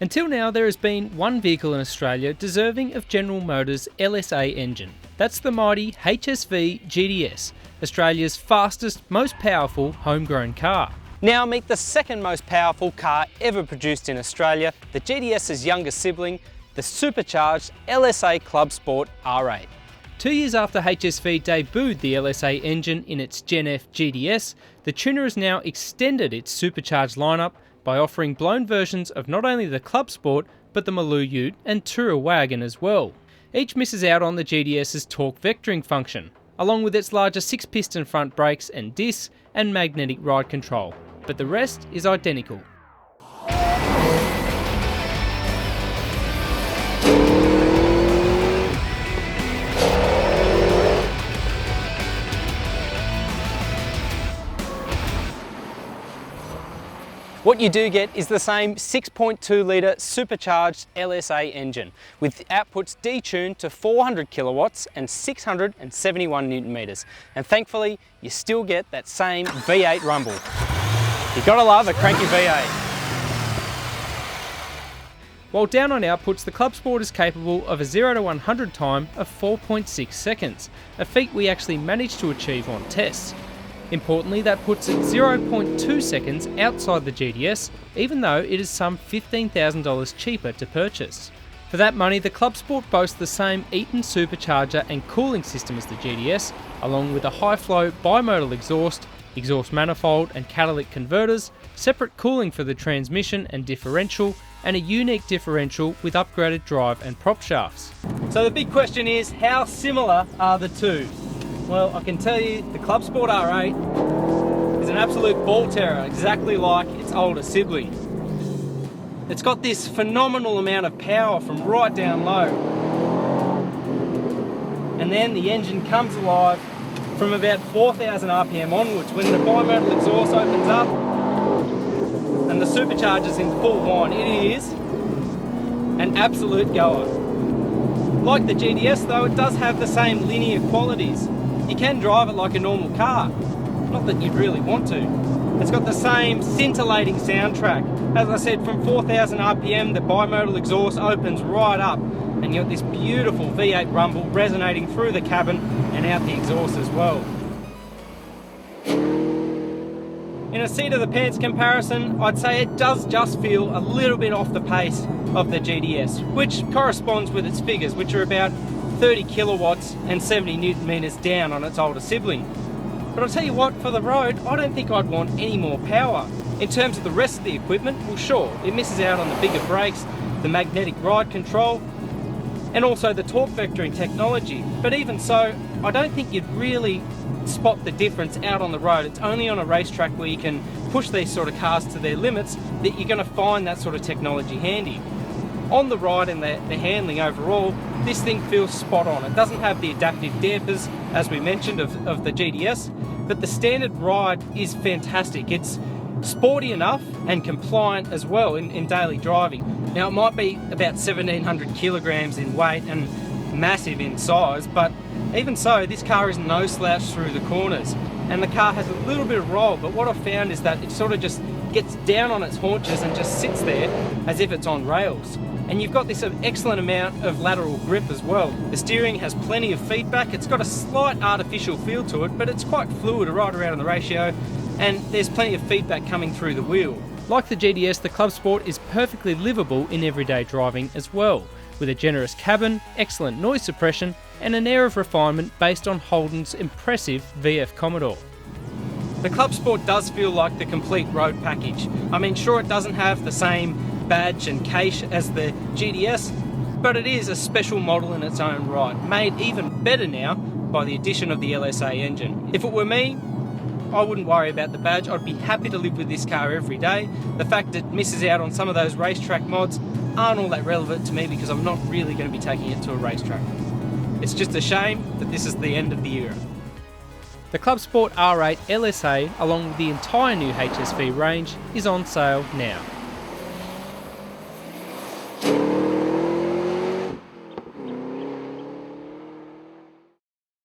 Until now, there has been one vehicle in Australia deserving of General Motors' LSA engine. That's the mighty HSV GTS, Australia's fastest, most powerful homegrown car. Now meet the second most powerful car ever produced in Australia, the GTS's younger sibling, the supercharged LSA Clubsport R8. 2 years after HSV debuted the LSA engine in its Gen F GTS, the tuner has now extended its supercharged lineup by offering blown versions of not only the Clubsport, but the Maloo Ute and Tourer wagon as well. Each misses out on the GTS's torque vectoring function, along with its larger 6-piston front brakes and discs and magnetic ride control, but the rest is identical. What you do get is the same 6.2 litre supercharged LSA engine with outputs detuned to 400 kilowatts and 671 Newton meters. And thankfully, you still get that same V8 rumble. You gotta love a cranky V8. While down on outputs, the Clubsport is capable of a 0 to 100 time of 4.6 seconds, a feat we actually managed to achieve on tests. Importantly, that puts it 0.2 seconds outside the GTS, even though it is some $15,000 cheaper to purchase. For that money, the Clubsport boasts the same Eaton supercharger and cooling system as the GTS, along with a high-flow bimodal exhaust manifold and catalytic converters, separate cooling for the transmission and differential, and a unique differential with upgraded drive and prop shafts. So the big question is, how similar are the two? Well, I can tell you the Clubsport R8 is an absolute ball terror, exactly like its older sibling. It's got this phenomenal amount of power from right down low. And then the engine comes alive from about 4,000 RPM onwards when the bimodal exhaust opens up and the supercharger's in full whine. It is an absolute goer. Like the GTS though, it does have the same linear qualities. You can drive it like a normal car, not that you'd really want to. It's got the same scintillating soundtrack. As I said, from 4,000 RPM, the bimodal exhaust opens right up, and you've got this beautiful V8 rumble resonating through the cabin and out the exhaust as well. In a seat of the pants comparison, I'd say it does just feel a little bit off the pace of the GTS, which corresponds with its figures, which are about 30 kilowatts and 70 Newton meters down on its older sibling. But I'll tell you what, for the road, I don't think I'd want any more power. In terms of the rest of the equipment, well sure, it misses out on the bigger brakes, the magnetic ride control, and also the torque vectoring technology. But even so, I don't think you'd really spot the difference out on the road. It's only on a racetrack where you can push these sort of cars to their limits that you're going to find that sort of technology handy. On the ride and the handling overall, this thing feels spot on. It doesn't have the adaptive dampers, as we mentioned, of the GTS, but the standard ride is fantastic. It's sporty enough and compliant as well in daily driving. Now, it might be about 1,700 kilograms in weight and massive in size, but even so, this car is no slouch through the corners, and the car has a little bit of roll, but what I've found is that it sort of just gets down on its haunches and just sits there as if it's on rails. And you've got this excellent amount of lateral grip as well. The steering has plenty of feedback. It's got a slight artificial feel to it, but it's quite fluid right around the ratio, and there's plenty of feedback coming through the wheel. Like the GTS, the Clubsport is perfectly livable in everyday driving as well, with a generous cabin, excellent noise suppression, and an air of refinement based on Holden's impressive VF Commodore. The Clubsport does feel like the complete road package. I mean, sure, it doesn't have the same badge and cache as the GTS, but it is a special model in its own right, made even better now by the addition of the LSA engine. If it were me, I wouldn't worry about the badge. I'd be happy to live with this car every day. The fact that it misses out on some of those racetrack mods aren't all that relevant to me because I'm not really going to be taking it to a racetrack. It's just a shame that this is the end of the era. The Clubsport R8 LSA, along with the entire new HSV range, is on sale now.